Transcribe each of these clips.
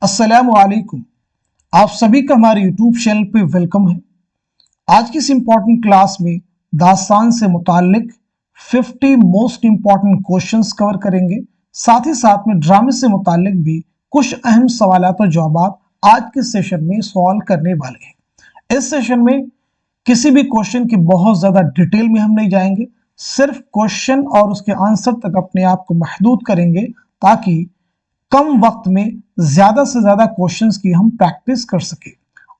अस्सलामुअलैकुम। आप सभी का हमारे यूट्यूब चैनल पे वेलकम है। आज की इस इम्पॉर्टेंट क्लास में दास्तान से मुताल्लिक 50 मोस्ट इम्पॉर्टेंट क्वेश्चंस कवर करेंगे। साथ ही साथ में ड्रामे से मुताल्लिक भी कुछ अहम सवालात और जवाब आज के सेशन में सॉल्व करने वाले हैं। इस सेशन में किसी भी क्वेश्चन की बहुत ज़्यादा डिटेल में हम नहीं जाएंगे, सिर्फ क्वेश्चन और उसके आंसर तक अपने आप को महदूद करेंगे ताकि कम वक्त में ज्यादा से ज्यादा क्वेश्चंस की हम प्रैक्टिस कर सके।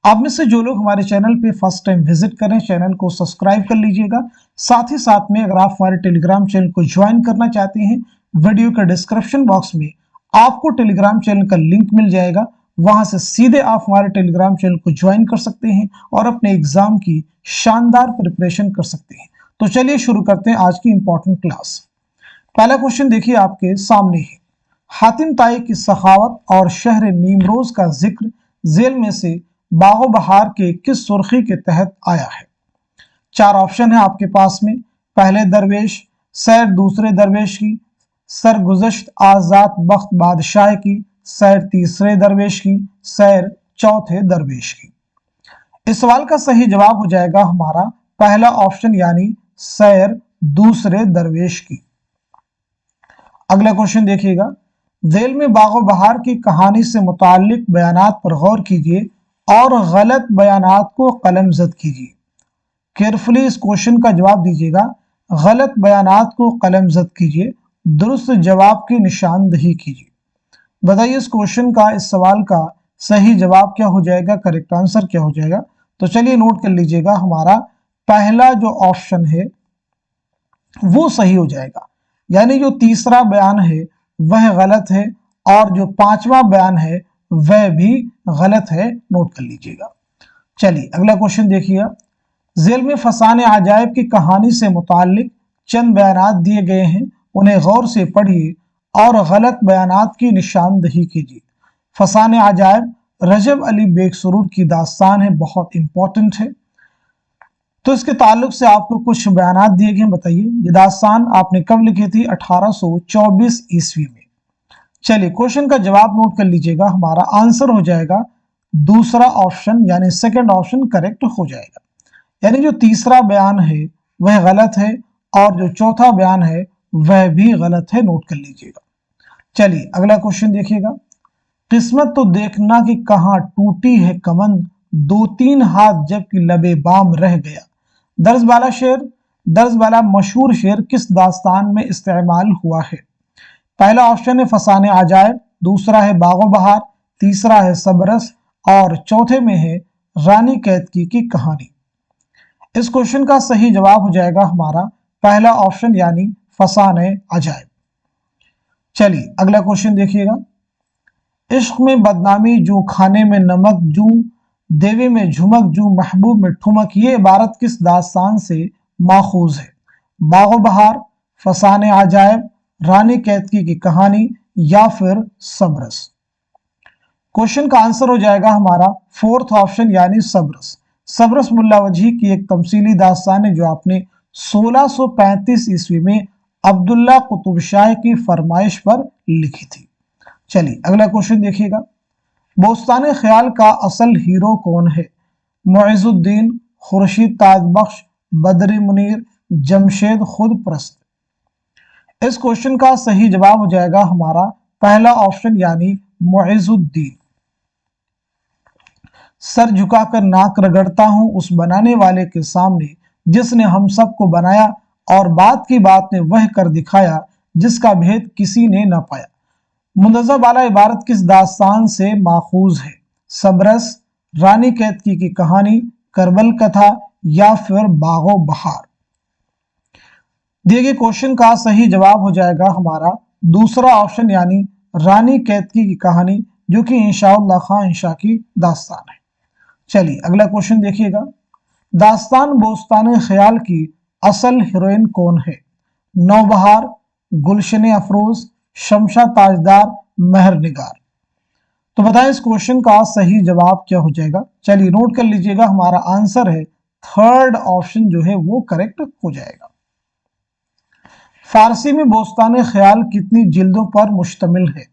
आप में से जो लोग हमारे चैनल पे फर्स्ट टाइम विजिट करें, चैनल को सब्सक्राइब कर लीजिएगा। साथ ही साथ में अगर आप हमारे टेलीग्राम चैनल को ज्वाइन करना चाहते हैं, वीडियो का डिस्क्रिप्शन बॉक्स में आपको टेलीग्राम चैनल का लिंक मिल जाएगा। वहां से सीधे आप हमारे टेलीग्राम चैनल को ज्वाइन कर सकते हैं और अपने एग्जाम की शानदार प्रिपरेशन कर सकते हैं। तो चलिए शुरू करते हैं आज की इंपॉर्टेंट क्लास। पहला क्वेश्चन देखिए आपके सामने है। हातिम ताई की सखावत और शहर नीमरोज का जिक्र जेल में से बागो बहार के किस सुर्खी के तहत आया है? चार ऑप्शन है आपके पास में। पहले दरवेश, सैर दूसरे दरवेश की, सरगुज़श्त आजाद बख्त बादशाह की, सैर तीसरे दरवेश की, सैर चौथे दरवेश की। इस सवाल का सही जवाब हो जाएगा हमारा पहला ऑप्शन यानी सैर दूसरे दरवेश की। अगला क्वेश्चन देखिएगा। जेल में बागो बहार की कहानी से मुताल्लिक बयानात पर गौर कीजिए और गलत बयानात को कलमजद कीजिए। केयरफुली इस क्वेश्चन का जवाब दीजिएगा। गलत बयानात को कलमजद कीजिए, दुरुस्त जवाब की निशानदही कीजिए। बताइए इस क्वेश्चन का, इस सवाल का सही जवाब क्या हो जाएगा, करेक्ट आंसर क्या हो जाएगा? तो चलिए नोट कर लीजिएगा, हमारा पहला जो ऑप्शन है वो सही हो जाएगा, यानी जो तीसरा बयान है वह गलत है और जो पांचवा बयान है वह भी गलत है। नोट कर लीजिएगा। चलिए अगला क्वेश्चन देखिए। जेल में फसाने अजायब की कहानी से मुताल्लिक चंद बयानात दिए गए हैं, उन्हें गौर से पढ़िए और गलत बयानात की निशानदही कीजिए। फसाने अजायब रजब अली बेग सुरूर की दास्तान है, बहुत इंपॉर्टेंट है। तो इसके ताल्लुक से आपको कुछ बयानात दिए गए। बताइए ये दास्तान आपने कब लिखी थी? 1824 ईस्वी में। चलिए क्वेश्चन का जवाब नोट कर लीजिएगा। हमारा आंसर हो जाएगा दूसरा ऑप्शन यानी सेकंड ऑप्शन करेक्ट हो जाएगा। यानी जो तीसरा बयान है वह गलत है और जो चौथा बयान है वह भी गलत है। नोट कर लीजिएगा। चलिए अगला क्वेश्चन देखिएगा। किस्मत तो देखना कि कहाँ टूटी है कमन, दो तीन हाथ जबकि लबे बाम रह गया। दर्ज वाला मशहूर शेर किस दास्तान में इस्तेमाल हुआ है? पहला ऑप्शन है फसाने अजायब, दूसरा है बागो बहार, तीसरा है सबरस और चौथे में है रानी कैतकी की कहानी। इस क्वेश्चन का सही जवाब हो जाएगा हमारा पहला ऑप्शन यानी फसाने अजायब। चलिए अगला क्वेश्चन देखिएगा। इश्क में बदनामी जू खाने में नमक जू देवे में झुमक जू महबूब में ठुमक, ये इबारत किस दास्तान से माखूज है? बागो बहार, फसाने अजायब, रानी कैतकी की कहानी या फिर सबरस। क्वेश्चन का आंसर हो जाएगा हमारा फोर्थ ऑप्शन यानी सबरस। सबरस मुल्ला वजही की एक तमसीली दास्तान है जो आपने 1635 ईस्वी में अब्दुल्ला कुतुब शाह की फरमाइश पर लिखी थी। चलिए अगला क्वेश्चन देखिएगा। बोस्तान ख्याल का असल हीरो कौन है? मुइजुद्दीन, खुर्शीद ताजबख्श, बदरी मुनीर, जमशेद खुद परस्त। इस क्वेश्चन का सही जवाब हो जाएगा हमारा पहला ऑप्शन यानी मुइजुद्दीन। सर झुकाकर नाक रगड़ता हूं उस बनाने वाले के सामने जिसने हम सबको बनाया और बात की बात ने वह कर दिखाया जिसका भेद किसी ने न पाया। मुंतज़ा वाला इबारत किस दास्तान से माखूज है? सबरस, रानी कैतकी की कहानी, करबल कथा या फिर बागो बहार। दिए गए क्वेश्चन का सही जवाब हो जाएगा हमारा दूसरा ऑप्शन यानी रानी कैतकी की कहानी, जो कि इंशाअल्लाह खां इंशा की दास्तान है। चलिए अगला क्वेश्चन देखिएगा। दास्तान बोस्तान ख्याल की असल हीरोइन कौन है? नौबहार, गुलशन अफरोज, शमशा ताजदार, महर निगार। तो बताएं इस क्वेश्चन का सही जवाब क्या हो जाएगा? चलिए नोट कर लीजिएगा। हमारा आंसर है थर्ड ऑप्शन जो है वो करेक्ट हो जाएगा। फारसी में बोस्तान ख्याल कितनी जिल्दों पर मुश्तमिल है?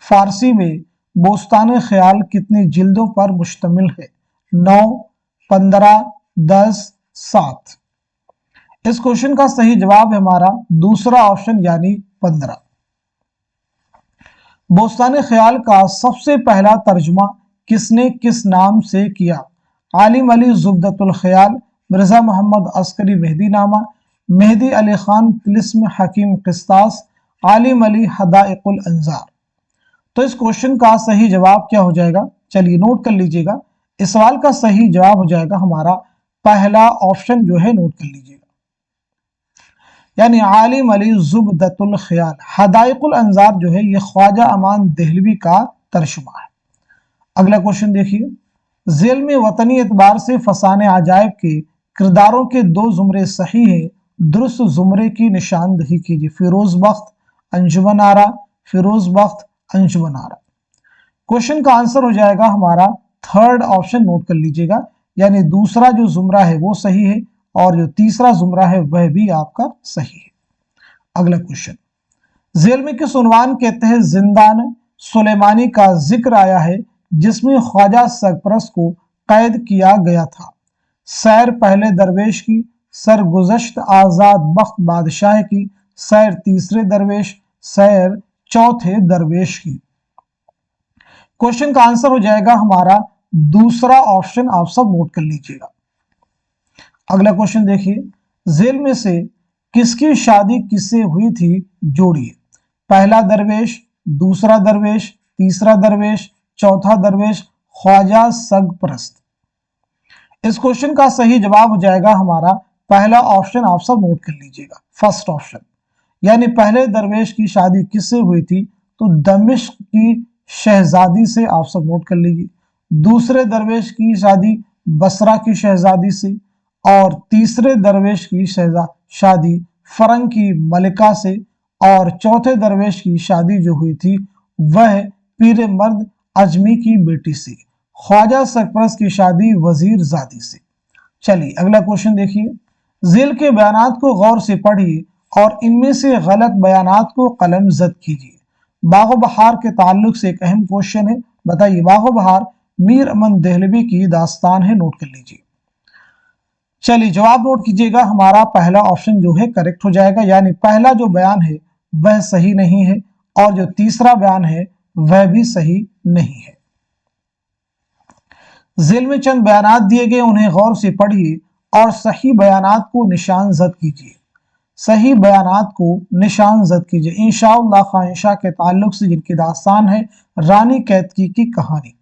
फारसी में बोस्तान ख्याल कितनी जिल्दों पर मुश्तमिल है? 9, 15, 10, 7। इस क्वेश्चन का सही जवाब है हमारा दूसरा ऑप्शन यानी 15। बोस्तान ख्याल का सबसे पहला तर्जुमा किसने किस नाम से किया? आलिम अली ज़ुब्दतुल ख्याल, मिर्ज़ा मोहम्मद अस्करी मेहदीनामा, मेहदी अली खान तिलिस्म हकीम क़िस्तास, आलिम अली हदाइकुल अंजार। तो इस क्वेश्चन का सही जवाब क्या हो जाएगा? चलिए नोट कर लीजिएगा। इस सवाल का सही जवाब हो जाएगा हमारा पहला ऑप्शन जो है, नोट कर लीजिएगा, यानी आलिम अली ज़ुब्दतुल ख्याल। हदाइकुल अंजार जो है ये ख्वाजा अमान देहलवी का तर्जुमा है। अगला क्वेश्चन देखिए, ज़ेल में वतनी एतबार से फसाने अजायब के किरदारों के 2 जुमरे सही हैं, दुरुस्त जुमरे की निशानदही कीजिए। फिरोज बख्त, अंजुमन आरा, फिरोज बख्त, अंजुमन आरा। क्वेश्चन का आंसर हो जाएगा हमारा थर्ड ऑप्शन, नोट कर लीजिएगा, यानी दूसरा जो जुमरा है वो सही है और जो तीसरा जुमरा है वह भी आपका सही है। अगला क्वेश्चन, ज़ेल में किस उन्वान के तहत जिंदान सुलेमानी का जिक्र आया है जिसमें ख्वाजा सरपरस्त को कैद किया गया था? सैर पहले दरवेश की, सरगुज़श्त आज़ाद बख्त बादशाह की, सैर तीसरे दरवेश, सैर चौथे दरवेश की। क्वेश्चन का आंसर हो जाएगा हमारा दूसरा ऑप्शन, आप सब नोट कर लीजिएगा। अगला क्वेश्चन देखिए, ज़ेल में से किसकी शादी किससे हुई थी? जोड़िए। पहला दरवेश, दूसरा दरवेश, तीसरा दरवेश, चौथा दरवेश, ख्वाजा सरपरस्त। इस क्वेश्चन का सही जवाब हो जाएगा हमारा पहला ऑप्शन, आप सब नोट कर लीजिएगा, फर्स्ट ऑप्शन, यानी पहले दरवेश की शादी किससे हुई थी? तो दमिश्क की शहजादी से, आप सब नोट कर लीजिए। दूसरे दरवेश की शादी बसरा की शहजादी से, और तीसरे दरवेश की शादी फरंग की मलिका से, और चौथे दरवेश की शादी जो हुई थी वह पीर मर्द अजमी की बेटी से, ख्वाजा सरपरस्त की शादी वजीर जादी से। चलिए अगला क्वेश्चन देखिए, ज़ेल के बयानात को गौर से पढ़िए और इनमें से गलत बयानात को कलम जद कीजिए। बागो बहार के ताल्लुक से एक अहम क्वेश्चन है, बताइए। बागो बहार मीर अमन देहलवी की दास्तान है, नोट कर लीजिए। चलिए जवाब नोट कीजिएगा, हमारा पहला ऑप्शन जो है करेक्ट हो जाएगा, यानी पहला जो बयान है वह सही नहीं है और जो तीसरा बयान है वह भी सही नहीं है। ज़ेल में चंद बयानात दिए गए, उन्हें गौर से पढ़िए और सही बयानात को निशान जद कीजिए। सही बयानात को निशान जद कीजिए। इंशाअल्लाह खानिशा के ताल्लुक से जिनकी दास्तान है रानी कैतकी की कहानी।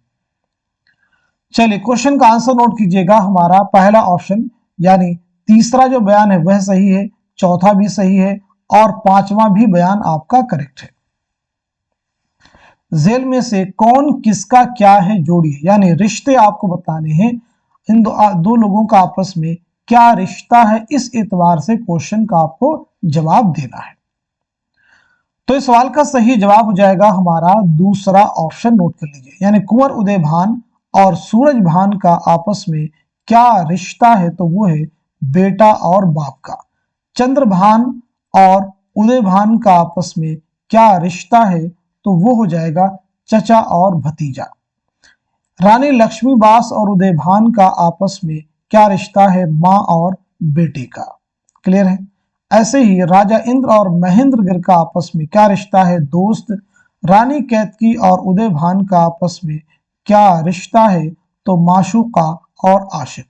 चलिए क्वेश्चन का आंसर नोट कीजिएगा, हमारा पहला ऑप्शन यानी तीसरा जो बयान है वह सही है, चौथा भी सही है और पांचवा भी बयान आपका करेक्ट है। ज़ेल में से कौन किसका क्या है जोड़िए, यानी रिश्ते आपको बताने हैं, इन दो लोगों का आपस में क्या रिश्ता है, इस एतबार से क्वेश्चन का आपको जवाब देना है। तो इस सवाल का सही जवाब हो जाएगा हमारा दूसरा ऑप्शन, नोट कर लीजिए, यानी कुंवर उदय भान और सूरज भान का आपस में क्या रिश्ता है? तो वो है बेटा और बाप का। चंद्रभान और उदय भान का आपस में क्या रिश्ता है? तो वो हो जाएगा चचा और भतीजा। रानी लक्ष्मीबास और उदय भान का आपस में क्या रिश्ता है? माँ और बेटे का। क्लियर है? ऐसे ही राजा इंद्र और महेंद्रगिर का आपस में क्या रिश्ता है? दोस्त। रानी कैतकी और उदय भान का आपस में क्या रिश्ता है? तो माशूका और आशिक।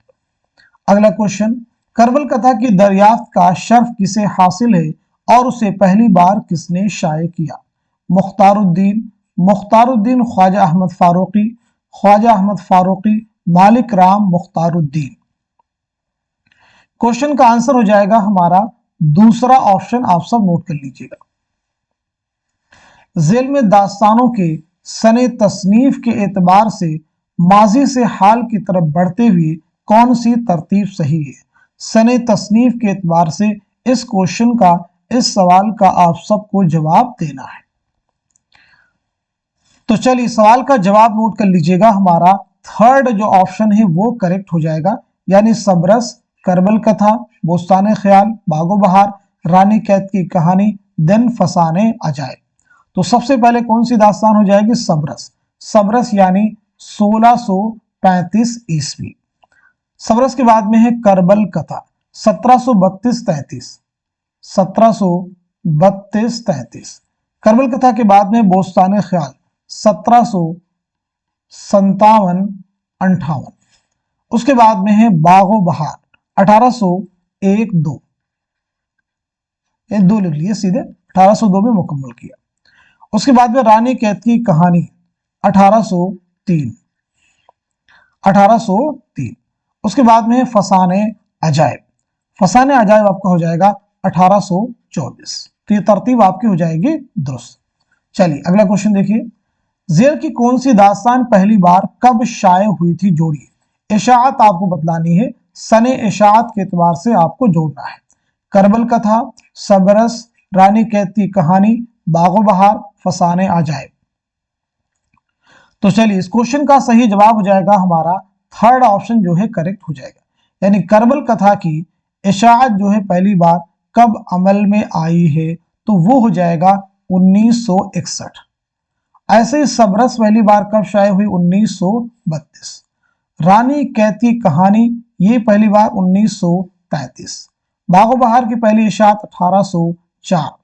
अगला क्वेश्चन, करबल कथा की दरियाफ्त का शर्फ किसे हासिल है और उसे पहली बार किसने शाये किया? मुख्तारुद्दीन, मुख्तारुद्दीन ख्वाजा अहमद फारूकी, ख्वाजा अहमद फारूकी, मालिक राम मुख्तारुद्दीन। क्वेश्चन का आंसर हो जाएगा हमारा दूसरा ऑप्शन, आप सब नोट कर लीजिएगा। ज़ेल में दास्तानों के सने तसनीफ के एतबार से माजी से हाल की तरफ बढ़ते हुए कौन सी तरतीब सही है? सने तसनीफ के एतबार से इस क्वेश्चन का, इस सवाल का आप सबको जवाब देना है। तो चलिए सवाल का जवाब नोट कर लीजिएगा, हमारा थर्ड जो ऑप्शन है वो करेक्ट हो जाएगा, यानी सबरस, करबल कथा, बोस्तान ख्याल, बागो बहार, रानी कैद की कहानी, देन फसाने अजायब। तो सबसे पहले कौन सी दास्तान हो जाएगी? सबरस। सबरस यानी 1635 ईस्वी। सबरस के बाद में है करबल कथा 1732-33, 1732-33। करबल कथा के बाद में बोस्तान ख्याल 1757-58। उसके बाद में है बागो बहार 1801-2, ये 2 लिख लिए सीधे, 1802 में मुकम्मल किया। उसके बाद में रानी कैद की कहानी 1803। उसके बाद में फसाने अजायब, फसाने अजायब आपका हो जाएगा 1824। तो ये तरतीब आपकी हो जाएगी दुरुस्त। चलिए अगला क्वेश्चन देखिए, जेल की कौन सी दास्तान पहली बार कब शाये हुई थी, जोड़िए। इशाअत आपको बतलानी है, सने इशाअत के एतबार से आपको जोड़ना है। करबल कथा, सबरस, रानी कैद की कहानी, बागो बहार, फसाने अजायब। तो चलिए इस क्वेश्चन का सही जवाब हो जाएगा हमारा थर्ड ऑप्शन जो है करेक्ट हो जाएगा, यानी करबल कथा की इशाअत जो है पहली बार कब अमल में आई है, तो वो हो जाएगा 1961। ऐसे ही सबरस पहली बार कब शाये हुई, 1932। रानी कैद की कहानी ये पहली बार 1933। बागो बहार की पहली इशाअत 1804।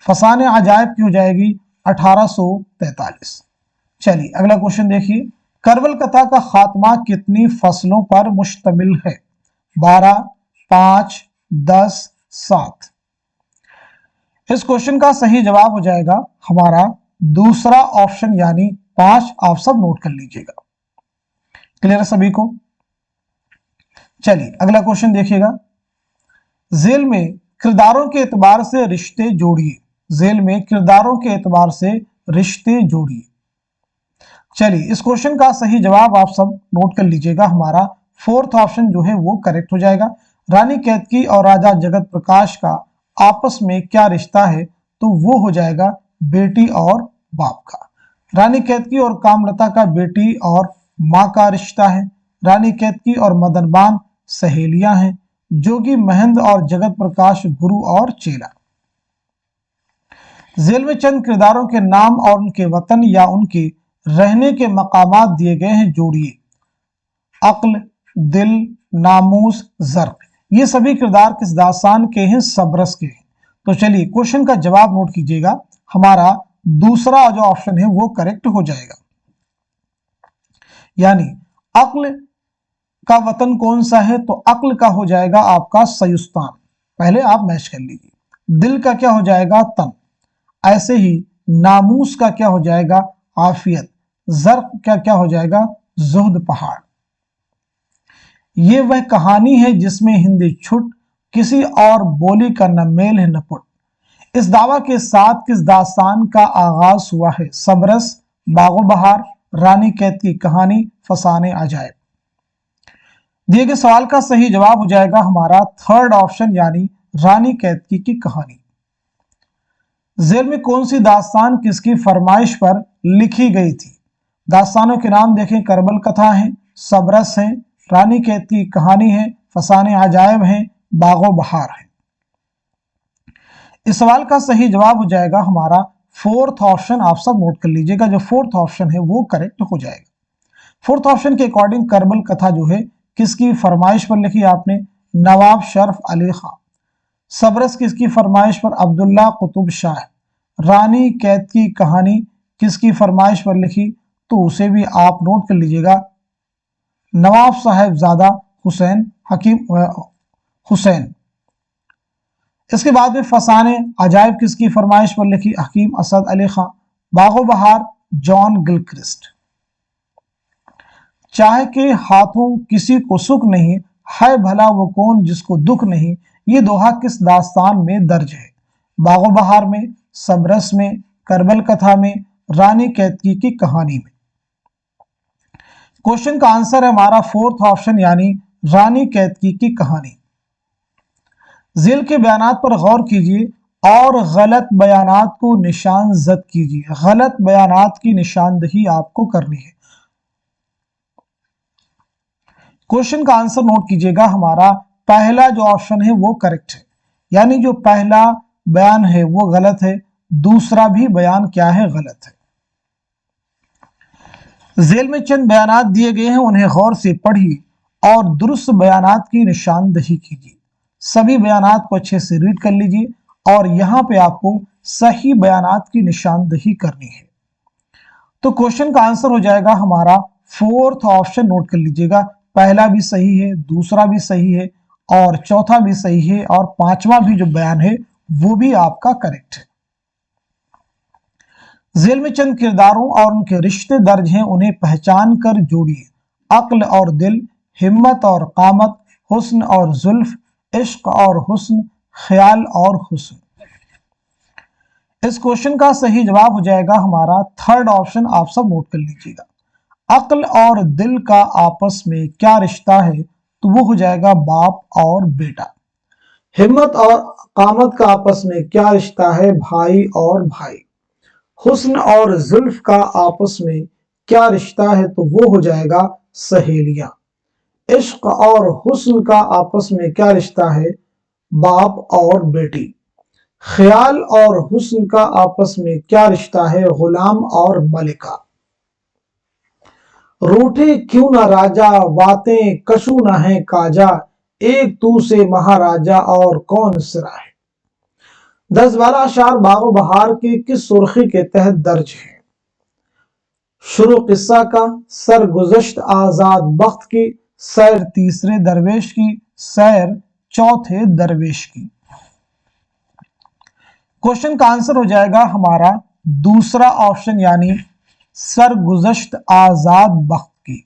फसाने अजायब की हो जाएगी 1843। चलिए अगला क्वेश्चन देखिए, करबल कथा का खात्मा कितनी फसलों पर मुश्तमिल है, 12, 5, 10, 7। इस क्वेश्चन का सही जवाब हो जाएगा हमारा दूसरा ऑप्शन यानी 5। आप सब नोट कर लीजिएगा। क्लियर है सभी को। चलिए अगला क्वेश्चन देखिएगा, जेल में किरदारों के एतबार से रिश्ते जोड़िए। जेल में किरदारों के एतबार से रिश्ते जोड़िए। चलिए इस क्वेश्चन का सही जवाब आप सब नोट कर लीजिएगा, हमारा फोर्थ ऑप्शन जो है वो करेक्ट हो जाएगा। रानी कैदकी और राजा जगत प्रकाश का आपस में क्या रिश्ता है, तो वो हो जाएगा बेटी और बाप का। रानी कैदकी और कामलता का बेटी और माँ का रिश्ता है। रानी कैदकी और मदनबान सहेलियां हैं। जोगी महंद और जगत प्रकाश गुरु और चेला। जेल में चंद किरदारों के नाम और उनके वतन या उनके रहने के मकामात दिए गए हैं, जोड़िए। अक्ल, दिल, नामूस, ज़र्क, ये सभी किरदार किस दास्तान के हैं, सबरस के हैं। तो चलिए क्वेश्चन का जवाब नोट कीजिएगा, हमारा दूसरा जो ऑप्शन है वो करेक्ट हो जाएगा, यानी अक्ल का वतन कौन सा है, तो अक्ल का हो जाएगा आपका सयुस्तान। पहले आप मैच कर लीजिए। दिल का क्या हो जाएगा, तन। ऐसे ही नामूस का क्या हो जाएगा, आफियत। ज़र्क का क्या हो जाएगा, जुहद पहाड़। ये वह कहानी है जिसमें हिंदी छुट, किसी और बोली का न मेल है न पुट। इस दावा के साथ किस दास्तान का आगाज हुआ है, सबरस, बागो बहार, रानी कैद की कहानी, फसाने अजायब। दिए गए सवाल का सही जवाब हो जाएगा हमारा थर्ड ऑप्शन, यानी रानी कैदकी की कहानी। जेल में कौन सी दास्तान किसकी फरमाइश पर लिखी गई थी। दास्तानों के नाम देखें, करबल कथा है, सबरस है, रानी कैद की कहानी है, फसाने अजायब है, बागो बहार है। इस सवाल का सही जवाब हो जाएगा हमारा फोर्थ ऑप्शन। आप सब नोट कर लीजिएगा, जो फोर्थ ऑप्शन है वो करेक्ट हो जाएगा। फोर्थ ऑप्शन के अकॉर्डिंग करबल कथा जो है किसकी फरमाइश पर लिखी आपने, नवाब शर्फ अली खान। सबरस किसकी फरमाइश पर, अब्दुल्ला कुतुब शाह। रानी कैद की कहानी किसकी फरमाइश पर लिखी, तो उसे भी आप नोट कर लीजिएगा, नवाब साहेबजादा हुसैन हकीम हुसैन। इसके बाद में फसाने अजायब किसकी फरमाइश पर लिखी, हकीम असद अली खान। बागो बहार जॉन गिलक्रिस्ट। चाहे के हाथों किसी को सुख नहीं, है भला वो कौन जिसको दुख नहीं, ये दोहा किस दास्तान में दर्ज है, बागो बहार में, सबरस में, करबल कथा में, रानी कैदकी की कहानी में। क्वेश्चन का आंसर है हमारा फोर्थ ऑप्शन, यानी रानी कैदकी की कहानी। जेल के बयानात पर गौर कीजिए और गलत बयानात को निशान जद कीजिए। गलत बयानात की निशानदही आपको करनी है। क्वेश्चन का आंसर नोट कीजिएगा, हमारा पहला जो ऑप्शन है वो करेक्ट है, यानी जो पहला बयान है वो गलत है, दूसरा भी बयान क्या है, गलत है। ज़ेल में चंद बयानात दिए गए हैं, उन्हें गौर से पढ़िए और दुरुस्त बयानात की निशानदही कीजिए। सभी बयानात को अच्छे से रीड कर लीजिए और यहाँ पे आपको सही बयानात की निशानदही करनी है। तो क्वेश्चन का आंसर हो जाएगा हमारा फोर्थ ऑप्शन, नोट कर लीजिएगा। पहला भी सही है, दूसरा भी सही है और चौथा भी सही है और पांचवा भी जो बयान है वो भी आपका करेक्ट है। ज़ेल में चंद किरदारों और उनके रिश्ते दर्ज हैं, उन्हें पहचान कर जोड़िए। अक्ल और दिल, हिम्मत और कामत, हुस्न और जुल्फ, इश्क और हुस्न, ख्याल और हुस्न। इस क्वेश्चन का सही जवाब हो जाएगा हमारा थर्ड ऑप्शन, आप सब नोट कर लीजिएगा। अक्ल और दिल का आपस में क्या रिश्ता है, तो वो हो जाएगा बाप और बेटा। हिम्मत और कामत का आपस में क्या रिश्ता है, भाई और भाई। हुस्न और जुल्फ का आपस में क्या रिश्ता है, तो वो हो जाएगा सहेलियां। इश्क और हुस्न का आपस में क्या रिश्ता है, बाप और बेटी। ख्याल और हुस्न का आपस में क्या रिश्ता है, गुलाम और मलिका। रूठे क्यों ना राजा, बातें कशु ना है काजा, एक तू से महाराजा और कौन सिरा है। 10-12 अशार बागो बहार के किस सुर्खी के तहत दर्ज है। शुरू किस्सा का, सरगुज़श्त आजाद बख्त की, सैर तीसरे दरवेश की, सैर चौथे दरवेश की। क्वेश्चन का आंसर हो जाएगा हमारा दूसरा ऑप्शन, यानी सरगुज़श्त आजाद बख्त की।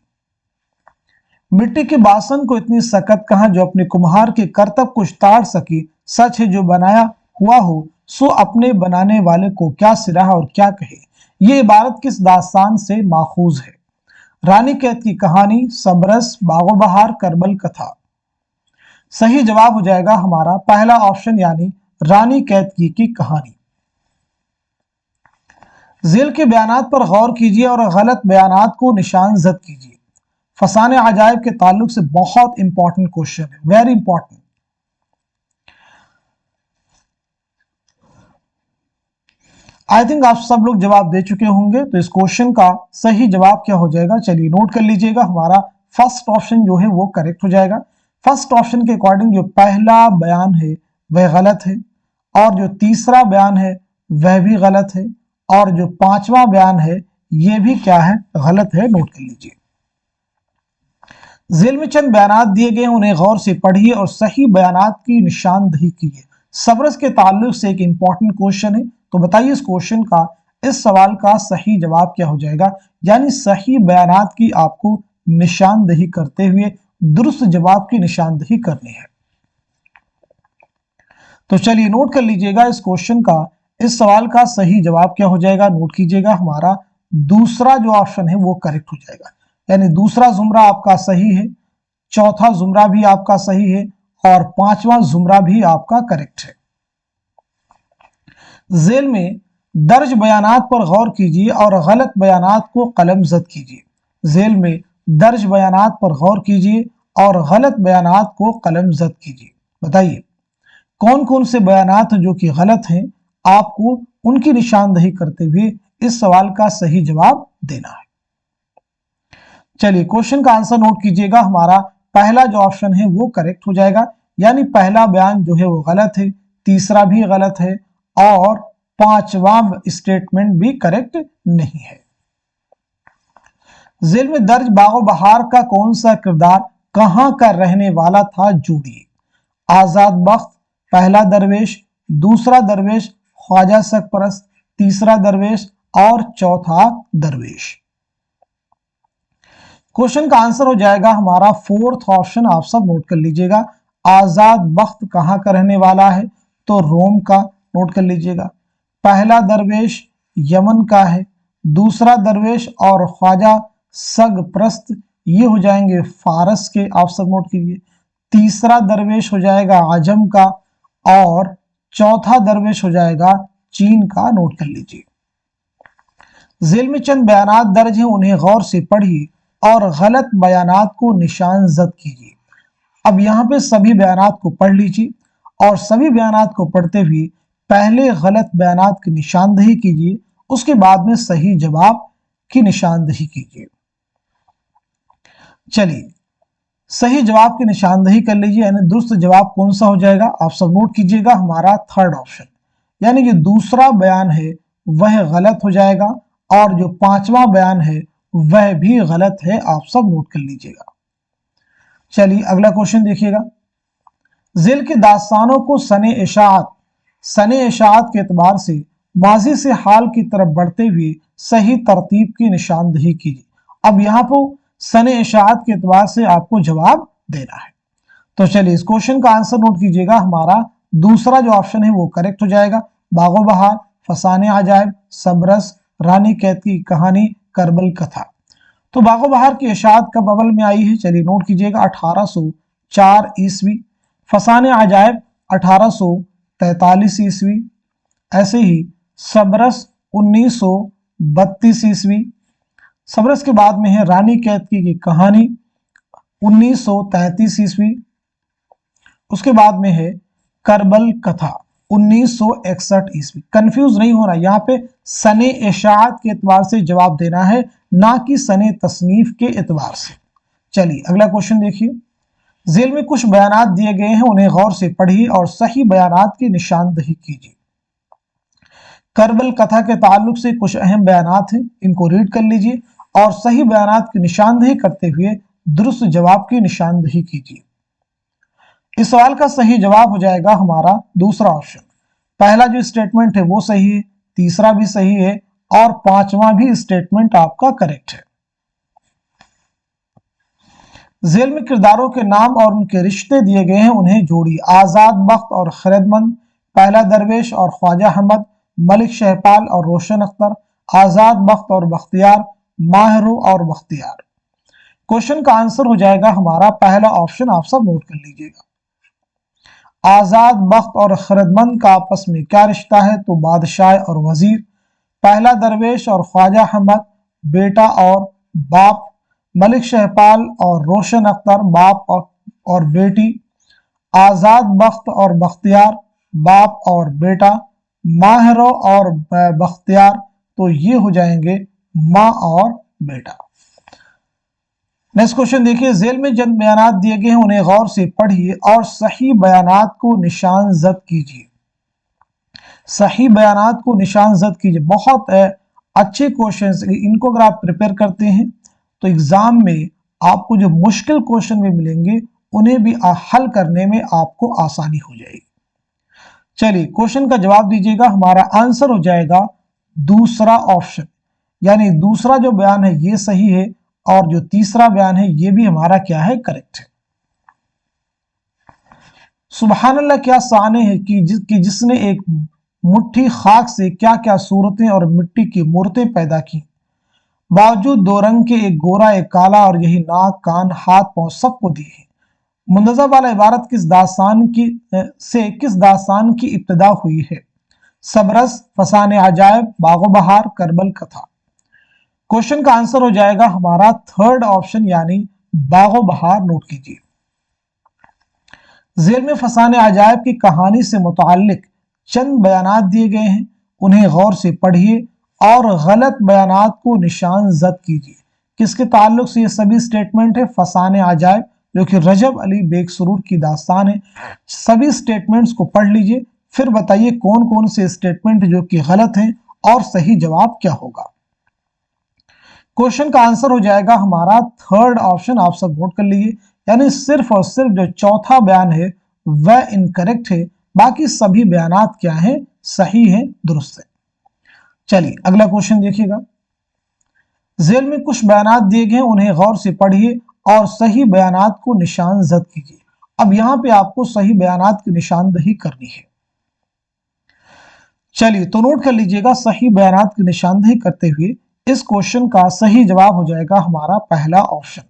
मिट्टी के बासन को इतनी सकत कहां जो अपने कुम्हार के करतब को ताड़ सकी। सच है जो बनाया हुआ हो सो अपने बनाने वाले को क्या सिरा और क्या कहे। ये इबारत किस दास्तान से माखूज है। रानी कैद की कहानी, सबरस, बागो बहार, करबल कथा। सही जवाब हो जाएगा हमारा पहला ऑप्शन, यानी रानी कैद की कहानी। ज़ेल के बयानात पर गौर कीजिए और गलत बयानात को निशान जद कीजिए। फसाने अजायब के ताल्लुक से बहुत इंपॉर्टेंट क्वेश्चन है, वेरी इंपॉर्टेंट। आई थिंक आप सब लोग जवाब दे चुके होंगे, तो इस क्वेश्चन का सही जवाब क्या हो जाएगा, चलिए नोट कर लीजिएगा। हमारा फर्स्ट ऑप्शन जो है वो करेक्ट हो जाएगा। फर्स्ट ऑप्शन के अकॉर्डिंग जो पहला बयान है वह गलत है और जो तीसरा बयान है वह भी गलत है और जो पांचवा बयान है ये भी क्या है, गलत है। नोट कर लीजिए। ज़ेल में चंद बयानात दिए गए, उन्हें गौर से पढ़िए और सही बयानात की निशानदही कीजिए। सबरस के ताल्लुक से एक इंपॉर्टेंट क्वेश्चन है, तो बताइए इस क्वेश्चन का, इस सवाल का सही जवाब क्या हो जाएगा, यानी सही बयानात की आपको निशानदही करते हुए दुरुस्त जवाब की निशानदही करनी है। तो चलिए नोट कर लीजिएगा इस क्वेश्चन का, इस सवाल का सही जवाब क्या हो जाएगा। नोट कीजिएगा, हमारा दूसरा जो ऑप्शन है वो करेक्ट हो जाएगा, यानी दूसरा जुमरा आपका सही है, चौथा जुमरा भी आपका सही है और पांचवा जुमरा भी आपका करेक्ट है। ज़ेल में दर्ज बयानात पर गौर कीजिए और गलत बयानात को कलमजद कीजिए। ज़ेल में दर्ज बयानात पर गौर कीजिए और गलत बयानात को कलमजद कीजिए। बताइए कौन कौन से बयानात जो कि गलत हैं, आपको उनकी निशानदही करते हुए इस सवाल का सही जवाब देना है। चलिए क्वेश्चन का आंसर नोट कीजिएगा। हमारा पहला जो ऑप्शन है वो करेक्ट हो जाएगा, यानी पहला बयान जो है वो गलत है, तीसरा भी गलत है और पांचवा स्टेटमेंट भी करेक्ट नहीं है। ज़ेल में दर्ज बागो बहार का कौन सा किरदार कहां का रहने वाला था, जोड़िए। आजाद बख्त, पहला दरवेश, दूसरा दरवेश ख्वाजा सरपरस्त, तीसरा दरवेश और चौथा दरवेश। क्वेश्चन का आंसर हो जाएगा हमारा फोर्थ ऑप्शन, आप सब नोट कर लीजिएगा। आजाद बख्त कहां का रहने वाला है, तो रोम का। नोट कर लीजिएगा। पहला दरवेश यमन का है, दूसरा दरवेश और ख्वाजा सरपरस्त ये हो जाएंगे फारस के, आप सब नोट कीजिए। तीसरा दरवेश हो जाएगा आजम का और चौथा दरवेश हो जाएगा चीन का। नोट कर लीजिए। ज़ेल में चंद बयानात दर्ज हैं, उन्हें गौर से पढ़िए और गलत बयानात को निशान जद कीजिए। अब यहाँ पे सभी बयानात को पढ़ लीजिए और सभी बयानात को पढ़ते हुए पहले गलत बयानात की निशानदही कीजिए, उसके बाद में सही जवाब की निशानदही कीजिए। चलिए सही जवाब की निशानदही कर लीजिए, यानी दुरुस्त जवाब कौन सा हो जाएगा, आप सब नोट कीजिएगा, हमारा थर्ड ऑप्शन, यानी जो दूसरा बयान है वह गलत हो जाएगा और जो पांचवा बयान है वह भी गलत है, आप सब नोट कर लीजिएगा। चलिए अगला क्वेश्चन देखिएगा, ज़िल के दास्तानों को सने इशाअत के एतबार से माजी से हाल की तरफ बढ़ते हुए सही तरतीब की निशानदही कीजिए। अब यहाँ पर सने इशाअत के एतबार से आपको जवाब देना है, तो चलिए इस क्वेश्चन का आंसर नोट कीजिएगा, हमारा दूसरा जो ऑप्शन है वो करेक्ट हो जाएगा। बागो बहार, फसाने अजायब, सबरस, रानी कैद की कहानी, करबल कथा। तो बागो बहार की इशाअत कब अमल में आई है, चलिए नोट कीजिएगा 1804 ईस्वी। फसाने अजायब 1843 ईस्वी। ऐसे ही सबरस 1932 ईस्वी। सबरस के बाद में है रानी कैद की कहानी 1933 ईस्वी। उसके बाद में है करबल कथा 1961 ईस्वी। कंफ्यूज नहीं होना, यहाँ पे सने इशाअत के एतबार से जवाब देना है, ना कि सने तसनीफ के एतबार से। चलिए अगला क्वेश्चन देखिए, ज़ेल में कुछ बयानात दिए गए हैं, उन्हें गौर से पढ़िए और सही बयानात की निशानदही कीजिए। करबल कथा के ताल्लुक से कुछ अहम बयानात हैं, इनको रीड कर लीजिए और सही बयानात की निशानदही करते हुए दुरुस्त जवाब की निशानदही कीजिए। इस सवाल का सही जवाब हो जाएगा हमारा दूसरा ऑप्शन। पहला जो स्टेटमेंट है वो सही है, तीसरा भी सही है और पांचवा भी स्टेटमेंट आपका करेक्ट है। ज़ेल में किरदारों के नाम और उनके रिश्ते दिए गए हैं, उन्हें जोड़िए। आजाद बख्त और खैरतमंद, पहला दरवेश और ख्वाजा अहमद, मलिक शहपाल और रोशन अख्तर, आजाद बख्त और बख्तियार, माहिरो और बख्तियार। क्वेश्चन का आंसर हो जाएगा हमारा पहला ऑप्शन, आप सब नोट कर लीजिएगा। आजाद बख्त और खैरतमंद का आपस में क्या रिश्ता है, तो बादशाह और वजीर। पहला दरवेश और ख्वाजा अहमद बेटा और बाप। मलिक शहपाल और रोशन अख्तर बाप और बेटी। आजाद बख्त और बख्तियार बाप और बेटा। माहिरो और बख्तियार, तो ये हो जाएंगे माँ और बेटा। नेक्स्ट क्वेश्चन देखिए, ज़ेल में जिन बयानात दिए गए हैं उन्हें गौर से पढ़िए और सही बयानात को निशान जद कीजिए। सही बयानात को निशान जद कीजिए, बहुत अच्छे क्वेश्चंस, इनको अगर आप प्रिपेयर करते हैं तो एग्जाम में आपको जो मुश्किल क्वेश्चन भी मिलेंगे उन्हें भी हल करने में आपको आसानी हो जाएगी। चलिए क्वेश्चन का जवाब दीजिएगा, हमारा आंसर हो जाएगा दूसरा ऑप्शन, यानी दूसरा जो बयान है ये सही है और जो तीसरा बयान है ये भी हमारा क्या है, करेक्ट है। सुभान अल्लाह, क्या शान है कि जिसने एक मुट्ठी खाक से क्या क्या सूरतें और मिट्टी की मूर्तें पैदा की। बावजूद दो रंग के, एक गोरा एक काला, और यही नाक कान हाथ पांव सबको दिए हैं। मुंदज़ा वाला इबारत किस दास्तान की इब्तिदा हुई है। सबरस, फसाने अजायब, बागो बहार, करबल कथा। क्वेश्चन का आंसर हो जाएगा हमारा थर्ड ऑप्शन, यानी बागो बहार। नोट कीजिए, ज़ेल में फसाने अजायब की कहानी से मुताल्लिक चंद बयानात दिए गए हैं, उन्हें गौर से पढ़िए और गलत बयानात को निशान जद कीजिए। किसके ताल्लुक से ये सभी स्टेटमेंट है, फसाने अजायब, जो कि रजब अली बेग सुरूर की दास्तान है। सभी स्टेटमेंट्स को पढ़ लीजिए, फिर बताइए कौन कौन से स्टेटमेंट जो कि गलत हैं और सही जवाब क्या होगा। क्वेश्चन का आंसर हो जाएगा हमारा थर्ड ऑप्शन, आप सब नोट कर लीजिए, यानी सिर्फ और सिर्फ जो चौथा बयान है वह इनकरेक्ट है, बाकी सभी बयानात क्या है, सही है, दुरुस्त है। चलिए अगला क्वेश्चन देखिएगा, ज़ेल में कुछ बयानात दिए गए हैं, उन्हें गौर से पढ़िए और सही बयानात को निशान जद कीजिए। अब यहां पे आपको सही बयानात की निशानदही करनी है। चलिए तो नोट कर लीजिएगा, सही बयानात की निशानदही करते हुए इस क्वेश्चन का सही जवाब हो जाएगा हमारा पहला ऑप्शन,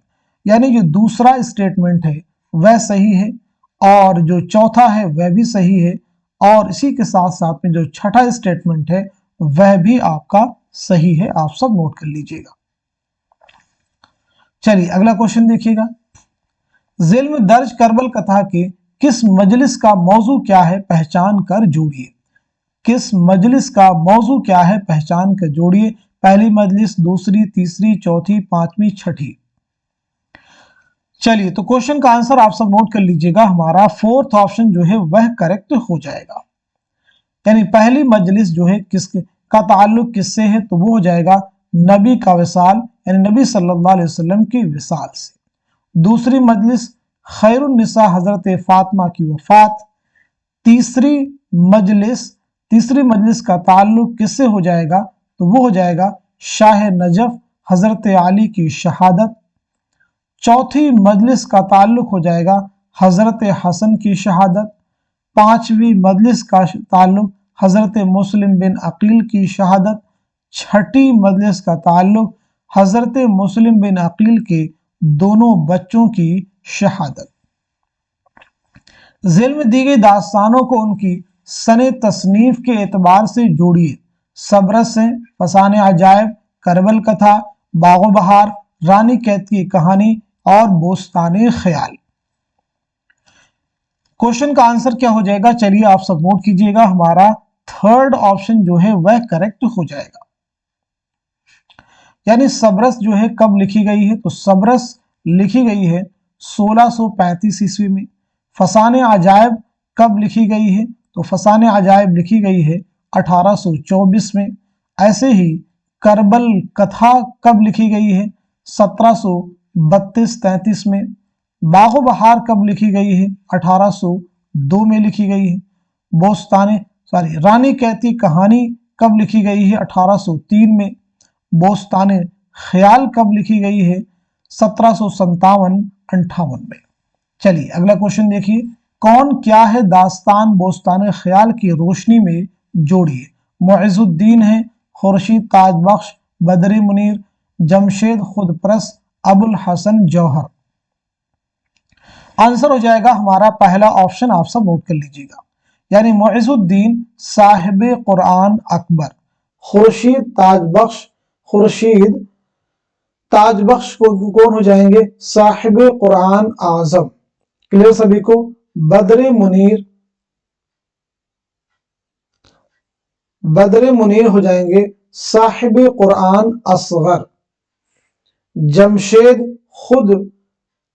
यानी जो दूसरा स्टेटमेंट है वह सही है और जो चौथा है वह भी सही है, और इसी के साथ साथ में जो छठा स्टेटमेंट है वह भी आपका सही है, आप सब नोट कर लीजिएगा। चलिए अगला क्वेश्चन देखिएगा, ज़ेल में दर्ज करबल कथा के किस मजलिस का मौजू क्या है, पहचान कर जोड़िए। किस मजलिस का मौजू क्या है, पहचान कर जोड़िए। पहली मजलिस, दूसरी, तीसरी, चौथी, पांचवी, छठी। चलिए, तो क्वेश्चन का आंसर आप सब नोट कर लीजिएगा। हमारा फोर्थ ऑप्शन जो है वह करेक्ट हो जाएगा। यानी पहली मजलिस जो है किसके का ताल्लुक किससे है, तो वो हो जाएगा नबी का विसाल, यानी नबी सल्लल्लाहु अलैहि वसल्लम की विसाल से। दूसरी मजलिस खैरुन निसा हजरत फातिमा की वफात। तीसरी तीसरी मजलिस का ताल्लुक किससे हो जाएगा, तो वो हो जाएगा शाह नजफ हजरत अली की शहादत। चौथी मजलिस का ताल्लुक हो जाएगा हजरत हसन की शहादत। पांचवी मजलिस का ताल्लुक हजरत मुस्लिम बिन अकील की शहादत। छठी मजलिस का ताल्लुक हजरत मुस्लिम बिन अकील के दोनों बच्चों की शहादत। झेल में दी गई दास्तानों को उनकी सने तसनीफ के एतबार से जोड़िए। सबरस से फसान अजायब, करबल कथा, बागो बहार, रानी कैद की कहानी और बोस्ताने ख्याल। क्वेश्चन का आंसर क्या हो जाएगा, चलिए आप सब नोट कीजिएगा। हमारा थर्ड ऑप्शन जो है वह करेक्ट हो जाएगा। यानी सबरस जो है कब लिखी गई है, तो सबरस लिखी गई है 1635 ईस्वी में। फसाने अजायब कब लिखी गई है, तो फसाने अजायब लिखी गई है 1824 में। ऐसे ही करबल कथा कब लिखी गई है, 1732-33 में। बागो बहार कब लिखी गई है, 1802 में लिखी गई है। रानी कैद की कहानी कब लिखी गई है, 1803 में। बोस्ताने ख्याल कब लिखी गई है, 1757-58 में। चलिए अगला क्वेश्चन देखिए, कौन क्या है दास्तान बोस्ताने ख्याल की रोशनी में जोड़िए। मुइजुद्दीन है, खुर्शीद ताजबख्श, बदरी मुनीर, जमशेद खुदप्रस, अबुल हसन जौहर। आंसर हो जाएगा हमारा पहला ऑप्शन, आप सब नोट कर लीजिएगा। यानी मुइजुद्दीन साहिब कुरान अकबर। खुर्शीद ताजबख्श कौन हो जाएंगे, साहिब कुरान आजम। क्लियर सभी को। बदर मुनीर हो जाएंगे साहिब कुरान असगर। जमशेद खुद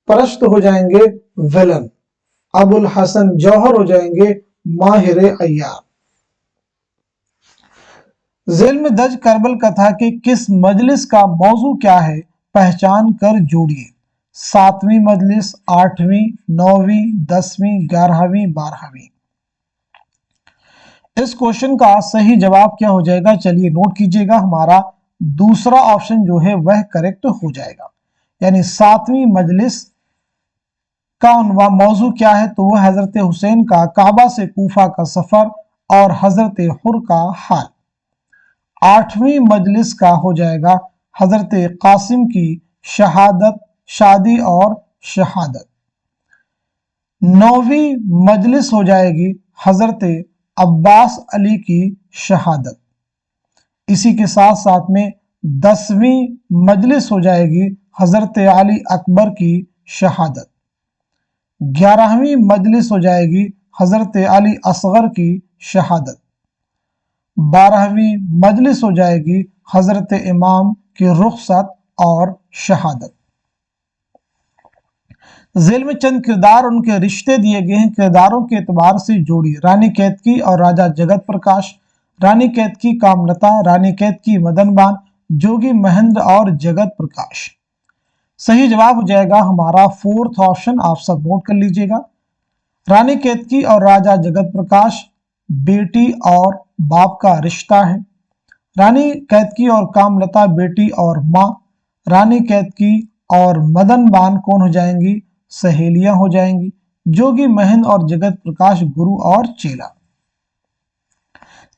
परस्त हो जाएंगे विलन। अबुल हसन जौहर हो जाएंगे माहिर अय्यार। झेल में दर्ज करबल कथा के किस मजलिस का मौजू क्या है, पहचान कर जोड़िए। 7वीं मजलिस, 8वीं, 9वीं, 10वीं, 11वीं, 12वीं। इस क्वेश्चन का सही जवाब क्या हो जाएगा, चलिए नोट कीजिएगा। हमारा दूसरा ऑप्शन जो है वह करेक्ट हो जाएगा। यानी 7वीं मजलिस का मौजू क्या है, तो वह हजरत हुसैन का काबा से कूफा का सफर और हजरत हुर का हाल। 8वीं मजलिस का हो जाएगा हजरत कासिम की शहादत, शादी और शहादत। 9वीं मजलिस हो जाएगी हजरत अब्बास अली की शहादत। इसी के साथ साथ में 10वीं मजलिस हो जाएगी हजरत अली अकबर की शहादत। 11वीं मजलिस हो जाएगी हजरत अली असगर की शहादत। 12वीं मजलिस हो जाएगी हजरत इमाम की रुखसत और शहादत। झेल में चंद किरदार उनके रिश्ते दिए गए हैं, किरदारों के एतबार से जोड़िए। रानी कैदकी और राजा जगत प्रकाश, रानी कैदकी कामलता, रानी कैदकी मदनबान, जोगी महेंद्र और जगत प्रकाश। सही जवाब हो जाएगा हमारा फोर्थ ऑप्शन, आप सब नोट कर लीजिएगा। रानी कैदकी और राजा जगत प्रकाश बेटी और बाप का रिश्ता है। रानी कैदकी और कामलता बेटी और माँ। रानी कैदकी और मदनबान कौन हो जाएंगी, सहेलियां हो जाएंगी। जोगी महेंद्र और जगत प्रकाश गुरु और चेला।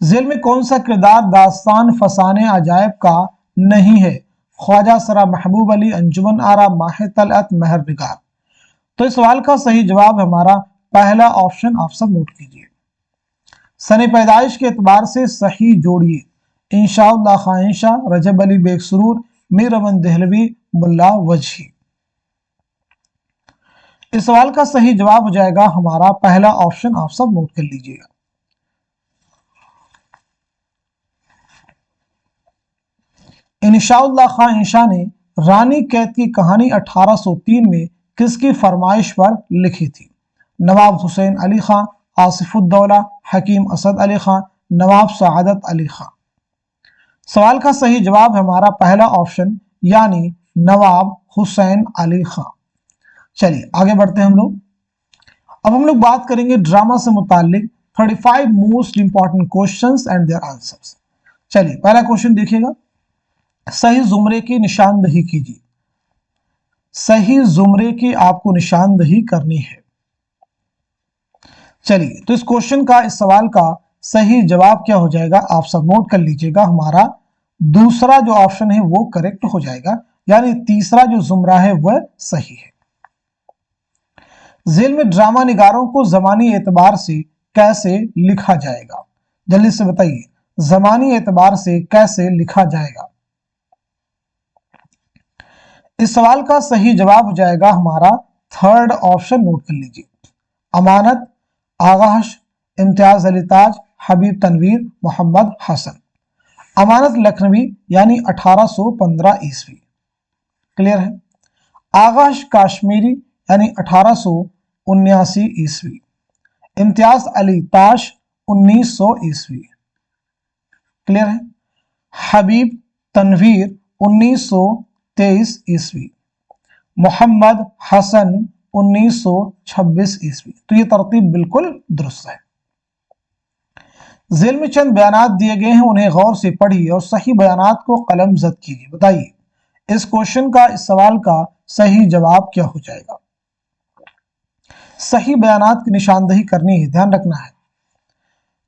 जेल में कौन सा किरदार दास्तान फसाने अजायब का नहीं है, ख्वाजा सरा महबूब अली, अंजुमन आरा, माह तलअत, महर निगार। तो इस सवाल का सही जवाब हमारा पहला ऑप्शन, आप सब नोट कीजिए। सने पैदाइश के एतबार से सही जोड़िए। इंशाअल्लाह खाइशा, रजब अली बेग सुरूर, मीर अमन देहलवी, मुल्ला वजही। इस सवाल का सही जवाब हो जाएगा हमारा पहला ऑप्शन, आप सब नोट कर लीजिएगा। इंशाअल्लाह खां इंशा ने रानी कैद की कहानी 1803 में किसकी फरमाइश पर लिखी थी? नवाब हुसैन अली खां, आसिफुद्दौला, हकीम असद अली खां, नवाब सआदत अली खां। सवाल का सही जवाब है हमारा पहला ऑप्शन यानी नवाब हुसैन अली खां। चलिए आगे बढ़ते हैं हम लोग। अब हम लोग बात करेंगे ड्रामा से मुताल्लिक 35 most important questions and their answers. चलिए पहला क्वेश्चन देखिएगा, सही जुमरे की निशानदही कीजिए। सही जुमरे की आपको निशानदही करनी है। चलिए तो इस क्वेश्चन का, इस सवाल का सही जवाब क्या हो जाएगा, आप सब नोट कर लीजिएगा। हमारा दूसरा जो ऑप्शन है वो करेक्ट हो जाएगा, यानी तीसरा जो जुमरा है वह सही है। जेल में ड्रामा निगारों को जमानी एतबार से कैसे लिखा जाएगा? जल्दी से बताइए, जमानी एतबार से कैसे लिखा जाएगा? इस सवाल का सही जवाब हो जाएगा हमारा थर्ड ऑप्शन, नोट कर लीजिए। अमानत, आगाश, इम्तियाज अली ताज, हबीब तनवीर, मोहम्मद हसन। अमानत लखनवी यानी 1815 ईस्वी, क्लियर है। आगाश काश्मीरी यानी 1879 ईस्वी। इम्तियाज अली ताज 1900 ईस्वी, क्लियर है। हबीब तनवीर 1923 ईस्वी। मोहम्मद हसन 1926 ईस्वी। तो ये तरतीब बिल्कुल दुरुस्त है। जेल में चंद बयानात दिए गए हैं, उन्हें गौर से पढ़िए और सही बयानात को कलम जद कीजिए। बताइए इस क्वेश्चन का, इस सवाल का सही जवाब क्या हो जाएगा? सही बयानात की निशानदही करनी है, ध्यान रखना है।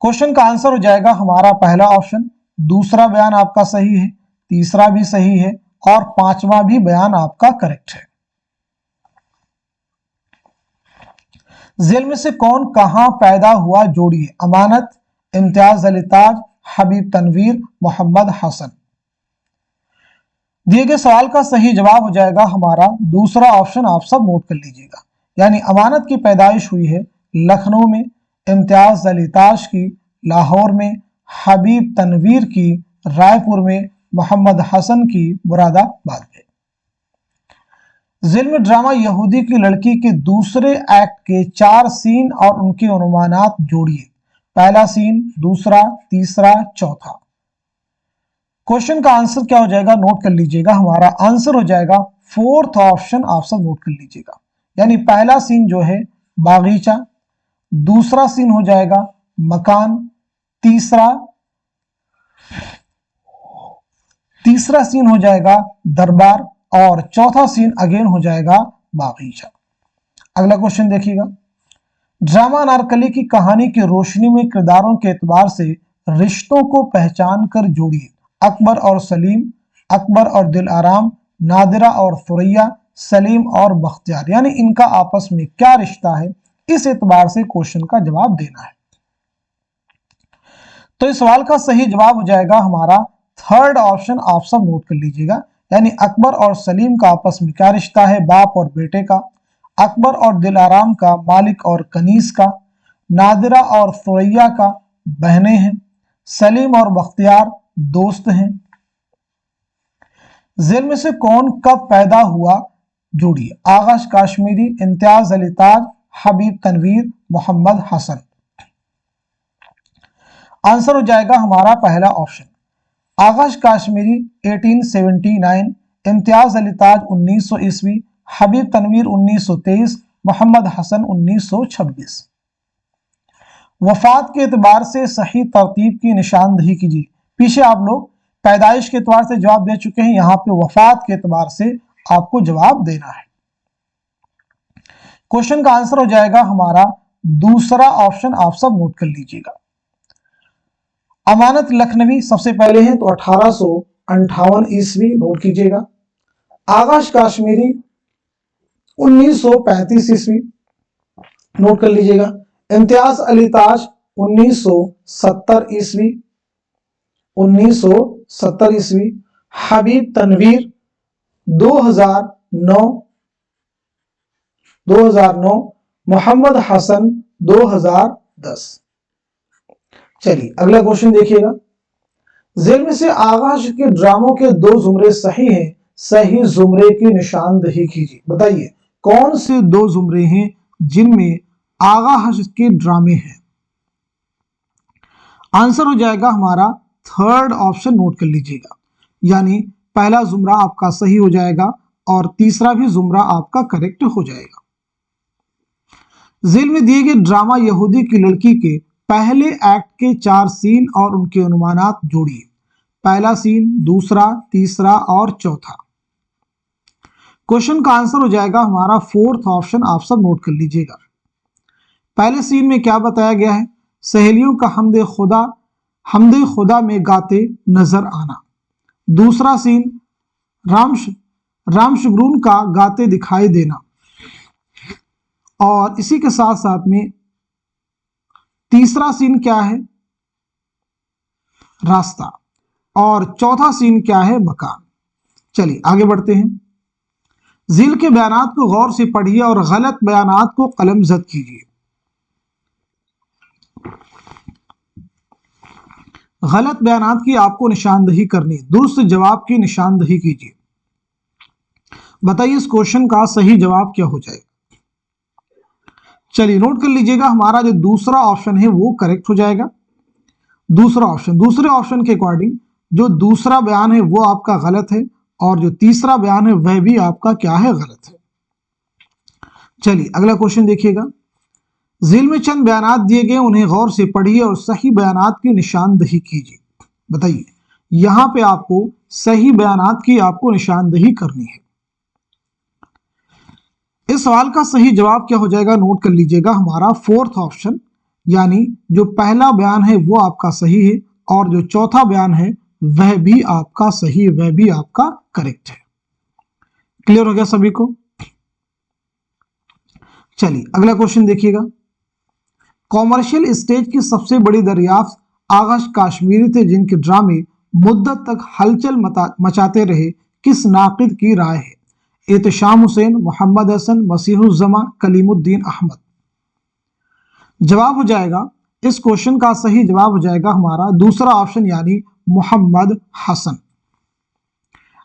क्वेश्चन का आंसर हो जाएगा हमारा पहला ऑप्शन, दूसरा बयान आपका सही है, तीसरा भी सही है और पांचवा भी बयान आपका करेक्ट है। जेल में से कौन कहां पैदा हुआ जोड़िए। अमानत, इम्तियाज अली ताज, हबीब तनवीर, मोहम्मद हसन। दिए गए सवाल का सही जवाब हो जाएगा हमारा दूसरा ऑप्शन, आप सब नोट कर लीजिएगा। यानी अमानत की पैदाइश हुई है लखनऊ में, इम्तियाज अली ताज की लाहौर में, हबीब तनवीर की रायपुर में, मोहम्मद हसन की मुरादाबाद में। जेल में ड्रामा यहूदी की लड़की के दूसरे एक्ट के 4 सीन और उनके अनुमानात जोड़िए। पहला सीन, दूसरा, तीसरा, चौथा। क्वेश्चन का आंसर क्या हो जाएगा, नोट कर लीजिएगा। हमारा आंसर हो जाएगा फोर्थ ऑप्शन, आप सब नोट कर लीजिएगा। यानी पहला सीन जो है बागीचा, दूसरा सीन हो जाएगा मकान, तीसरा सीन हो जाएगा दरबार और चौथा सीन अगेन हो जाएगा बागीचा। अगला क्वेश्चन देखिएगा, ड्रामा अनारकली की कहानी की रोशनी में किरदारों के एतबार से रिश्तों को पहचान कर जोड़िए। अकबर और सलीम, अकबर और दिल आराम, नादिरा और थुरैया, सलीम और बख्तियार। यानी इनका आपस में क्या रिश्ता है, इस एतबार से क्वेश्चन का जवाब देना है। तो इस सवाल का सही जवाब हो जाएगा हमारा थर्ड ऑप्शन, आप सब नोट कर लीजिएगा। यानी अकबर और सलीम का आपस में क्या रिश्ता है, बाप और बेटे का। अकबर और दिल आराम का मालिक और कनीस का। नादिरा और थुरैया का बहनें हैं। सलीम और बख्तियार दोस्त हैं। जेल में से कौन कब पैदा हुआ जोड़िए। आगाश काश्मीरी, इम्तियाज अली ताज, हबीब तनवीर, मोहम्मद हसन। आंसर हो जाएगा हमारा पहला ऑप्शन, आगाश काश्मीरी 1879, इम्तियाज अली ताज 1900 ईस्वी, हबीब तनवीर 1923, मोहम्मद हसन 1926। वफात के एतबार से सही तरतीब की निशानदही कीजिए। पीछे आप लोग पैदाइश के एतबार से जवाब दे चुके हैं, यहां पे वफात के एतबार से आपको जवाब देना है। क्वेश्चन का आंसर हो जाएगा हमारा दूसरा ऑप्शन, आप सब नोट कर लीजिएगा। अमानत लखनवी सबसे पहले है तो 1858 ईस्वी, नोट कीजिएगा। आगाश काश्मीरी 1935 ईस्वी, नोट कर लीजिएगा। इम्तियाज अली ताज 1970 ईस्वी, 1970 ईस्वी। हबीब तनवीर 2009, मोहम्मद हसन 2010। चलिए अगला क्वेश्चन देखिएगा, जेल में से आगाश के ड्रामों के 2 जुमरे सही हैं, सही जुमरे की निशानदही कीजिए। बताइए कौन से दो जुमरे हैं जिनमें आगा हश्र के ड्रामे हैं? आंसर हो जाएगा हमारा थर्ड ऑप्शन, नोट कर लीजिएगा। यानी पहला जुमरा आपका सही हो जाएगा और तीसरा भी जुमरा आपका करेक्ट हो जाएगा। झील में दिए गए ड्रामा यहूदी की लड़की के पहले एक्ट के 4 सीन और उनके अनुमानात जोड़िए। पहला सीन, दूसरा, तीसरा और चौथा। क्वेश्चन का आंसर हो जाएगा हमारा फोर्थ ऑप्शन, आप सब नोट कर लीजिएगा। पहले सीन में क्या बताया गया है? सहेलियों का हमदे खुदा में गाते नजर आना। दूसरा सीन, रामशगरून का गाते दिखाई देना। और इसी के साथ साथ में तीसरा सीन क्या है? रास्ता। और चौथा सीन क्या है? मकान। चलिए आगे बढ़ते हैं। झील के बयानात को गौर से पढ़िए और गलत बयानात को कलमजद कीजिए। गलत बयानात की आपको निशानदही करनी, दुरुस्त जवाब की निशानदही कीजिए। बताइए इस क्वेश्चन का सही जवाब क्या हो जाएगा? चलिए नोट कर लीजिएगा, हमारा जो दूसरा ऑप्शन है वो करेक्ट हो जाएगा। दूसरा ऑप्शन, दूसरे ऑप्शन के अकॉर्डिंग जो दूसरा बयान है वो आपका गलत है और जो तीसरा बयान है वह भी आपका क्या है? गलत है। चलिए अगला क्वेश्चन देखिएगा। झील में चंद बयानात दिए गए, उन्हें गौर से पढ़िए और सही बयानात की निशानदही कीजिए। बताइए यहां पे आपको सही बयानात की आपको निशानदही करनी है। इस सवाल का सही जवाब क्या हो जाएगा? नोट कर लीजिएगा, हमारा फोर्थ ऑप्शन, यानी जो पहला बयान है वो आपका सही है और जो चौथा बयान है वह भी आपका सही है, वह भी आपका करेक्ट है। क्लियर हो गया सभी को? चलिए अगला क्वेश्चन देखिएगा। कॉमर्शियल स्टेज की सबसे बड़ी दरियाफ्त आगश काश्मीरी थे जिनके ड्रामे मुद्दत तक हलचल मचाते रहे, किस नाकिद की राय है? एहतशाम हुसैन, मोहम्मद हसन, मसीहुज़्ज़मा, कलीमुद्दीन अहमद। जवाब हो जाएगा, इस क्वेश्चन का सही जवाब हो जाएगा हमारा दूसरा ऑप्शन, यानी मोहम्मद हसन।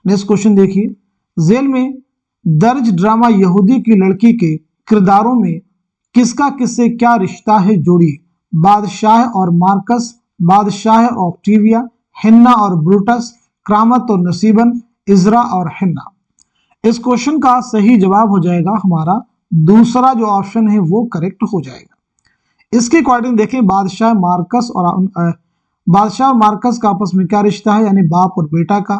नेक्स्ट क्वेश्चन देखिए। झेल में दर्ज ड्रामा यहूदी की लड़की के किरदारों में किसका किससे क्या रिश्ता है? जोड़िए। बादशाह और मार्कस, बादशाह और ऑक्टिविया, हिन्ना और ब्रूटस, क्रामत और नसीबन, इजरा और हिन्ना। इस क्वेश्चन का सही जवाब हो जाएगा हमारा दूसरा जो ऑप्शन है वो करेक्ट हो जाएगा। इसके अकॉर्डिंग देखें, बादशाह और मार्कस का आपस में क्या रिश्ता है? यानी बाप और बेटा का।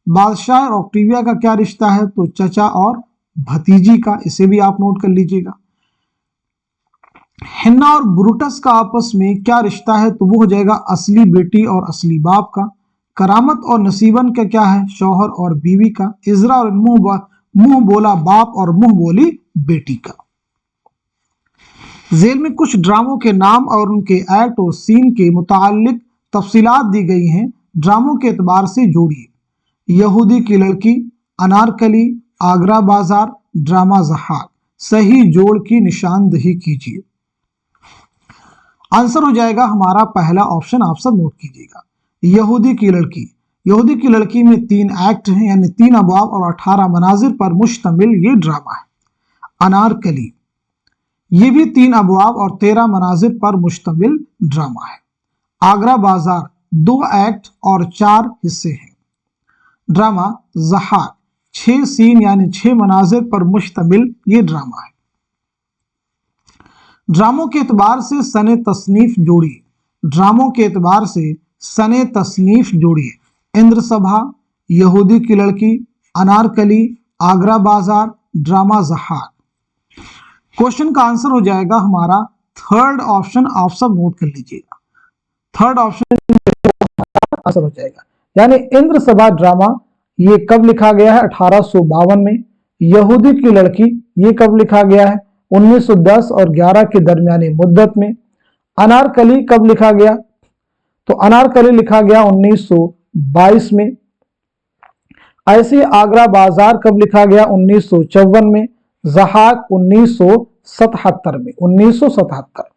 बादशाह और ऑक्टिविया का क्या रिश्ता है? तो चचा और भतीजी का। इसे भी आप नोट कर लीजिएगा। हिन्ना और ब्रूटस का आपस में क्या रिश्ता है? तो वो हो जाएगा असली बेटी और असली बाप का। करामत और नसीबन का क्या है? शौहर और बीवी का। इजरा और मुंह बोला बाप और मुंह बोली बेटी का। झेल में कुछ ड्रामों के नाम और उनके एक्ट और सीन के मुतालिक तफसीलात दी गई हैं, ड्रामों के एतबार से जोड़िए। यहूदी की लड़की, अनारकली, आगरा बाजार, ड्रामा ज़हाक। सही जोड़ की निशानदही कीजिए। आंसर हो जाएगा हमारा पहला ऑप्शन, आप सब नोट कीजिएगा। यहूदी की लड़की, यहूदी की लड़की में 3 एक्ट हैं, यानी 3 अबवाब और 18 मनाजिर पर मुश्तमिल ये ड्रामा है। अनारकली, ये भी 3 अबवाब और 13 मनाजिर पर मुश्तमिल ड्रामा है। आगरा बाजार 2 एक्ट और 4 हिस्से हैं। ड्रामा ज़हाक 6 सीन यानी 6 मनाजिर पर मुश्तमिल ये ड्रामा है। ड्रामों के एतबार से सने तसनीफ जोड़िए। ड्रामों के एतबार से सने तसनीफ जोड़िए। इंद्र सभा, यहूदी की लड़की, अनारकली, आगरा बाजार, ड्रामा ज़हाक। क्वेश्चन का आंसर हो जाएगा हमारा थर्ड ऑप्शन, आप सब नोट कर लीजिएगा। थर्ड ऑप्शन आंसर हो जाएगा, यानी इंद्र सभा ड्रामा ये कब लिखा गया है? 1852 में। यहूदी की लड़की ये कब लिखा गया है? 1910 और 11 के दरमियानी मुद्दत में। अनारकली कब लिखा गया? तो अनारकली लिखा गया 1922 में। ऐसे आगरा बाजार कब लिखा गया? 1954 में। ज़हाक 1977 में, 1977।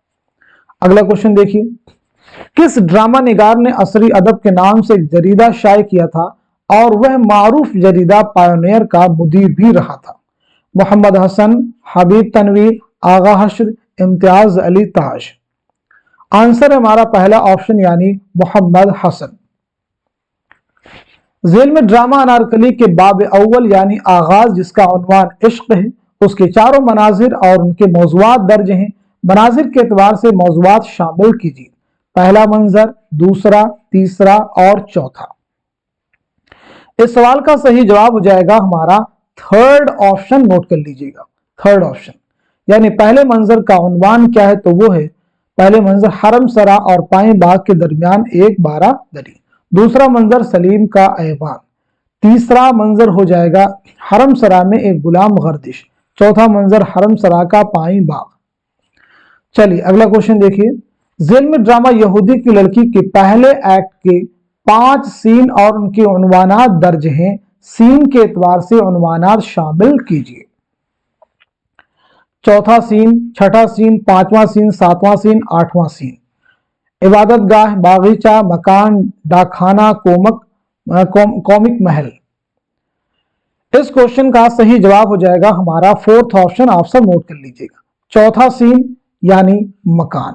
अगला क्वेश्चन देखिए। किस ड्रामा निगार ने असरी अदब के नाम से एक जरीदा शाये किया था और वह मारूफ जरीदा पायोनियर का मुदीर भी रहा था? मोहम्मद हसन, हबीब तनवीर, आगा हश्र, इम्तियाज अली ताज। आंसर है हमारा पहला ऑप्शन यानी मोहम्मद हसन। झेल में ड्रामा अनारकली के बाब अव्वल यानी आगाज जिसका उन्वान इश्क है, उसके चारों मनाजिर और उनके मौज़ूआत दर्ज हैं। मनाजिर के एतबार से मौज़ूआत शामिल कीजिए। पहला मंजर, दूसरा, तीसरा और चौथा। इस सवाल का सही जवाब हो जाएगा हमारा थर्ड ऑप्शन, नोट कर लीजिएगा। थर्ड ऑप्शन यानी पहले मंजर का उन्वान क्या है, तो वो है पहले मंजर हरम सरा और पाए बाग के दरमियान एक बारादरी। दूसरा मंजर सलीम का ऐवान। तीसरा मंजर हो जाएगा हरम सरा में एक गुलाम गर्दिश। चौथा मंजर हरम सरा का पाई बाग। चलिए अगला क्वेश्चन देखिए। जेल में ड्रामा यहूदी की लड़की के पहले एक्ट के 5 सीन और उनके उन्वानात दर्ज हैं। सीन के एतबार से उन्वानात शामिल कीजिए। चौथा सीन, छठा सीन, पांचवा सीन, सातवां सीन, आठवां सीन। इबादत गाह, बागीचा, मकान, डाकखाना, कॉमिक महल। इस क्वेश्चन का सही जवाब हो जाएगा हमारा फोर्थ ऑप्शन, आप सब नोट कर लीजिएगा। चौथा सीन यानी मकान,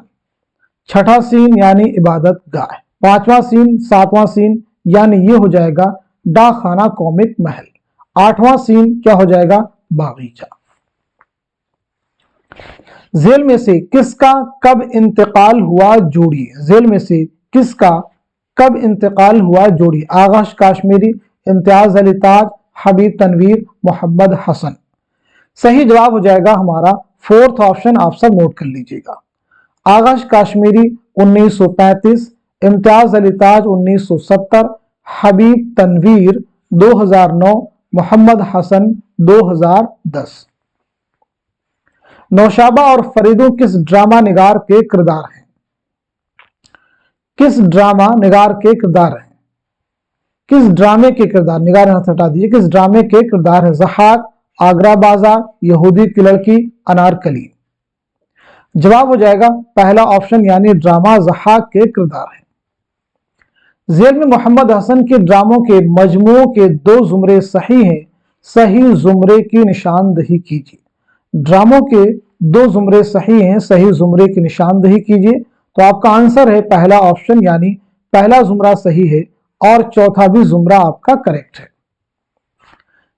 छठा सीन यानी इबादत गाह, पांचवा सीन, सातवां सीन यानी ये हो जाएगा डाकखाना, कॉमिक महल, आठवां सीन क्या हो जाएगा बागीचा। जेल में से किसका कब इंतकाल हुआ जोड़िए। जेल में से किसका कब इंतकाल हुआ जोड़िए। आगाश काश्मीरी, इम्तियाज अली ताज, हबीब तनवीर, मोहम्मद हसन। सही जवाब हो जाएगा हमारा फोर्थ ऑप्शन, आप सब नोट कर लीजिएगा। आगाश काश्मीरी 1935, इम्तियाज अली ताज 1970, हबीब तनवीर 2009, मोहम्मद हसन 2010। नौशाबा और फरीदो किस ड्रामा निगार के किरदार हैं। किस ड्रामा निगार के किरदार हैं। किस ड्रामे के किरदार, निगार हाथ हटा दीजिए, किस ड्रामे के किरदार है। ज़हाक, आगरा बाजार, यहूदी की लड़की, अनारकली। जवाब हो जाएगा पहला ऑप्शन यानी ड्रामा ज़हाक के किरदार है। जेल में मोहम्मद हसन के ड्रामों के मजमू के 2 जुमरे सही हैं। सही जुमरे की निशानदही कीजिए। ड्रामों के 2 जुमरे सही हैं, सही जुमरे की निशानदही कीजिए। तो आपका आंसर है पहला ऑप्शन यानी पहला जुमरा सही है और चौथा भी जुमरा आपका करेक्ट है।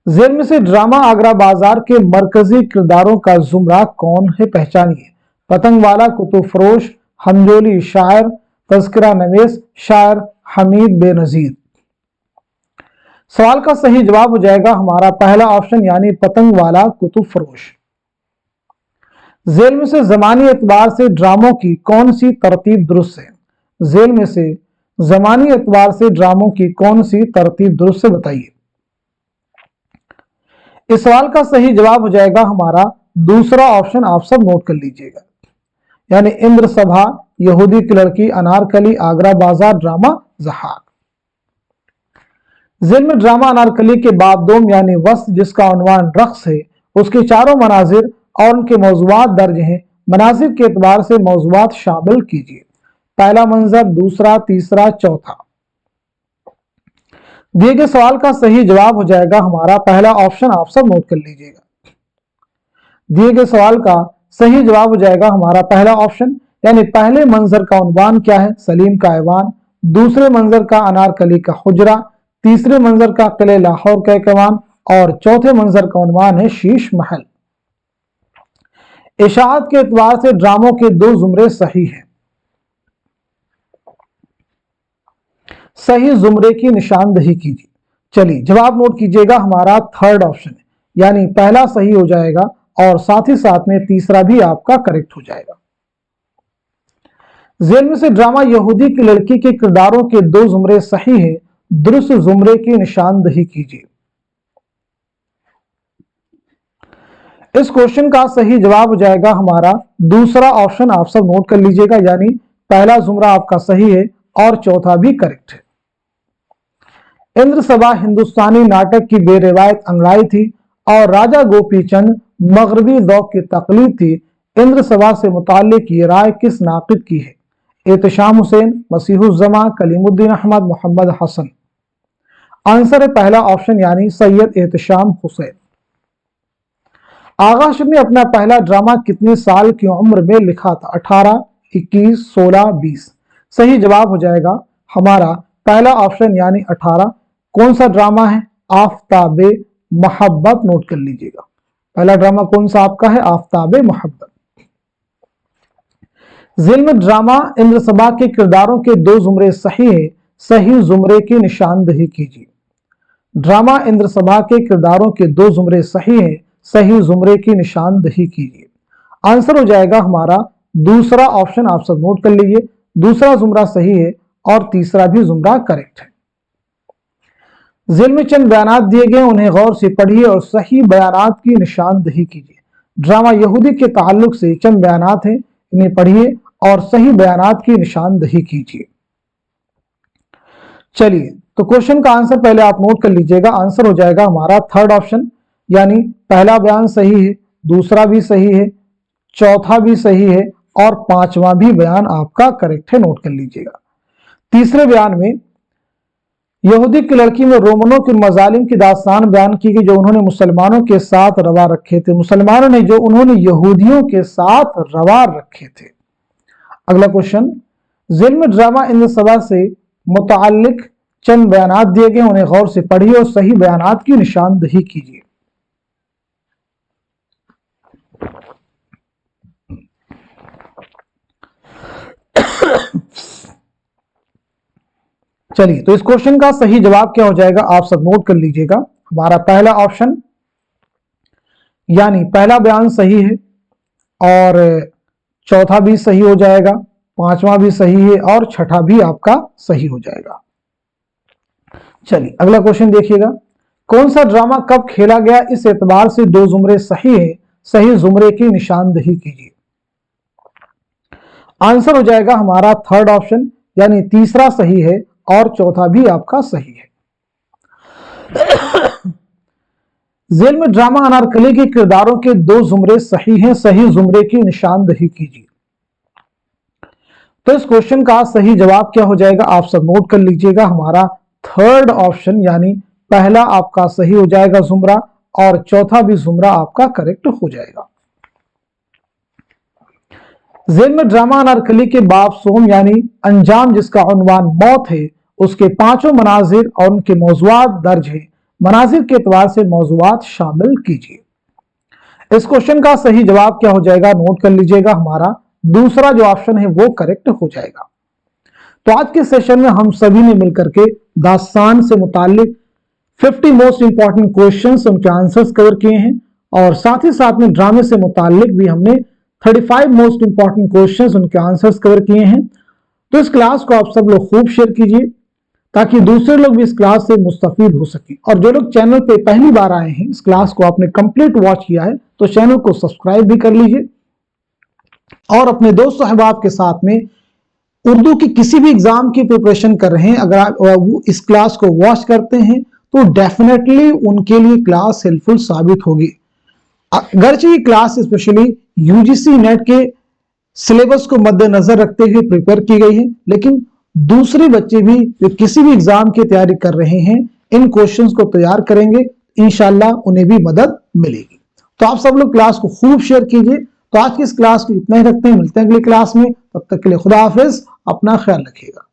जेल में से ड्रामा आगरा बाजार के मरकजी किरदारों का जुमरा कौन है, पहचानिए। पतंगवाला, कुतुब फरोश, हमजोली शायर, तज़किरा नवीस शायर, हमीद बेनजीर। सवाल का सही जवाब हो जाएगा हमारा पहला ऑप्शन यानी पतंगवाला, कुतुब फरोश। जेल में से जमानी एतबार से ड्रामों की कौन सी तरतीब दुरुस्त है। जेल में से जमानी एतबार से ड्रामों की कौन सी तरतीब दुरुस्त है, बताइए। इस सवाल का सही जवाब हो जाएगा हमारा दूसरा ऑप्शन, आप सब नोट कर लीजिएगा, यानी इंद्र सभा, यहूदी की लड़की, अनारकली, आगरा बाजार, ड्रामा ज़हाक। जेल में ड्रामा अनारकली के बाबदोम यानी वस्त जिसका उन्वान रक्स है, उसके चारों मनाजिर और उनके मौज़ूआत दर्ज हैं। मनाजिर के एतबार से मौज़ूआत शामिल कीजिए। पहला मंजर, दूसरा, तीसरा, चौथा। दिए गए सवाल का सही जवाब हो जाएगा हमारा पहला ऑप्शन, आप सब नोट कर लीजिएगा। दिए गए सवाल का सही जवाब हो जाएगा हमारा पहला ऑप्शन, यानी पहले मंजर का उन्वान क्या है, सलीम का ऐवान। दूसरे मंजर का अनारकली का हुजरा। तीसरे मंजर का किले लाहौर का ऐवान और चौथे मंजर का उन्वान है शीश महल। इशाअत के एतबार से ड्रामों के 2 जुमरे सही हैं। सही जुमरे की निशानदही कीजिए। चलिए जवाब नोट कीजिएगा, हमारा थर्ड ऑप्शन है, यानी पहला सही हो जाएगा और साथ ही साथ में तीसरा भी आपका करेक्ट हो जाएगा। जेल में से ड्रामा यहूदी की लड़की के किरदारों के 2 जुमरे सही हैं। दुरुस्त जुमरे की निशानदही कीजिए। इस क्वेश्चन का सही जवाब हो जाएगा हमारा दूसरा ऑप्शन, आप सब नोट कर लीजिएगा, यानी पहला जुमरा आपका सही है और चौथा भी करेक्ट है। इंद्र सभा हिंदुस्तानी नाटक की बेरिवायत अंगड़ाई थी और राजा गोपी चंद मगरबी ज़ौक़ की तकलीद थी। इंद्र सभा से मुताल्लिक ये राय किस नाक़िद की है। एहतशाम हुसैन, मसीहुज़्ज़मा, कलीमुद्दीन अहमद, मोहम्मद हसन। आंसर है पहला ऑप्शन यानी सैयद एहतशाम हुसैन। आगा अशरफ ने अपना पहला ड्रामा कितने साल की उम्र में लिखा था? 18, 21, 16, 20। सही जवाब हो जाएगा हमारा पहला ऑप्शन यानी 18। कौन सा ड्रामा है? आफताबे मोहब्बत। नोट कर लीजिएगा, पहला ड्रामा कौन सा आपका है? आफताबे मोहब्बत। ज़िल्म ड्रामा इंद्रसभा के किरदारों के 2 जुमरे सही है, सही जुमरे की निशानदही कीजिए। ड्रामा इंद्रसभा के किरदारों के 2 जुमरे सही है, सही जुमरे की निशानदही कीजिए। आंसर हो जाएगा हमारा दूसरा ऑप्शन। आप सब नोट कर लीजिए, दूसरा जुमरा सही है और तीसरा भी जुमरा करेक्ट है। ज़िल्म में चंद बयानात दिए गए, उन्हें गौर से पढ़िए और सही बयानात की निशानदही कीजिए। ड्रामा यहूदी के ताल्लुक से चंद बयानात हैं, इन्हें पढ़िए और सही बयानात की निशानदही कीजिए। चलिए, तो क्वेश्चन का आंसर पहले आप नोट कर लीजिएगा। आंसर हो जाएगा हमारा थर्ड ऑप्शन, यानी पहला बयान सही है, दूसरा भी सही है, चौथा भी सही है और पांचवा भी बयान आपका करेक्ट है। नोट कर लीजिएगा। तीसरे बयान में यहूदी की लड़की में रोमनों के मजालिम की दास्तान बयान की गई जो उन्होंने मुसलमानों के साथ रवा रखे थे। मुसलमानों ने जो उन्होंने यहूदियों के साथ रवा रखे थे। अगला क्वेश्चन, ज़िल्म ड्रामा इंद्रसभा से मुताल्लिक चंद बयानात दिए गए, उन्हें गौर से पढ़िए और सही बयानात की निशानदही कीजिए। चलिए, तो इस क्वेश्चन का सही जवाब क्या हो जाएगा? आप सब नोट कर लीजिएगा। हमारा पहला ऑप्शन यानी पहला बयान सही है और चौथा भी सही हो जाएगा, पांचवा भी सही है और छठा भी आपका सही हो जाएगा। चलिए, अगला क्वेश्चन देखिएगा। कौन सा ड्रामा कब खेला गया, इस एतबार से 2 जुमरे सही है, सही जुमरे की निशानदही कीजिए। आंसर हो जाएगा हमारा थर्ड ऑप्शन, यानी तीसरा सही है और चौथा भी आपका सही है। ज़िल्म ड्रामा अनारकली के किरदारों के 2 जुमरे सही हैं, सही जुमरे की निशानदही कीजिए। तो इस क्वेश्चन का सही जवाब क्या हो जाएगा? आप सब नोट कर लीजिएगा। हमारा थर्ड ऑप्शन, यानी पहला आपका सही हो जाएगा जुमरा और चौथा भी जुमरा आपका करेक्ट हो जाएगा। ज़िल्म ड्रामा अनारकली के बाब सोम यानी अंजाम जिसका उन्वान मौत है, उसके 5 मनाजिर और उनके मौज़ूआत दर्ज है। मनाजिर के एतबार से मौज़ूआत शामिल कीजिए। इस क्वेश्चन का सही जवाब क्या हो जाएगा? नोट कर लीजिएगा। हमारा दूसरा जो ऑप्शन है वो करेक्ट हो जाएगा। तो आज के सेशन में हम सभी ने मिलकर के दास्तान से मुताल्लिक 50 मोस्ट इंपॉर्टेंट क्वेश्चंस, उनके आंसर्स कवर किए हैं और साथ ही साथ में ड्रामे से मुताल्लिक भी हमने 35 मोस्ट इंपॉर्टेंट क्वेश्चंस, उनके आंसर्स कवर किए हैं। तो इस क्लास को आप सब लोग खूब शेयर कीजिए ताकि दूसरे लोग भी इस क्लास से मुस्तफीद हो सके। और जो लोग चैनल पे पहली बार आए हैं, इस क्लास को आपने कंप्लीट वॉच किया है तो चैनल को सब्सक्राइब भी कर लीजिए और अपने दोस्त अहबाब के साथ में उर्दू की किसी भी एग्जाम की प्रिपरेशन कर रहे हैं, अगर आप वो इस क्लास को वॉच करते हैं तो डेफिनेटली उनके लिए क्लास हेल्पफुल साबित होगी। अगरचे ये क्लास स्पेशली यूजीसी नेट के सिलेबस को मद्देनजर रखते हुए प्रिपेयर की गई है, लेकिन दूसरे बच्चे भी जो किसी भी एग्जाम की तैयारी कर रहे हैं इन क्वेश्चंस को तैयार करेंगे, इंशाल्लाह उन्हें भी मदद मिलेगी। तो आप सब लोग क्लास को खूब शेयर कीजिए। तो आज की इस क्लास को इतना ही रखते हैं, मिलते हैं अगली क्लास में। तब तक के लिए खुदा हाफिज, अपना ख्याल रखिएगा।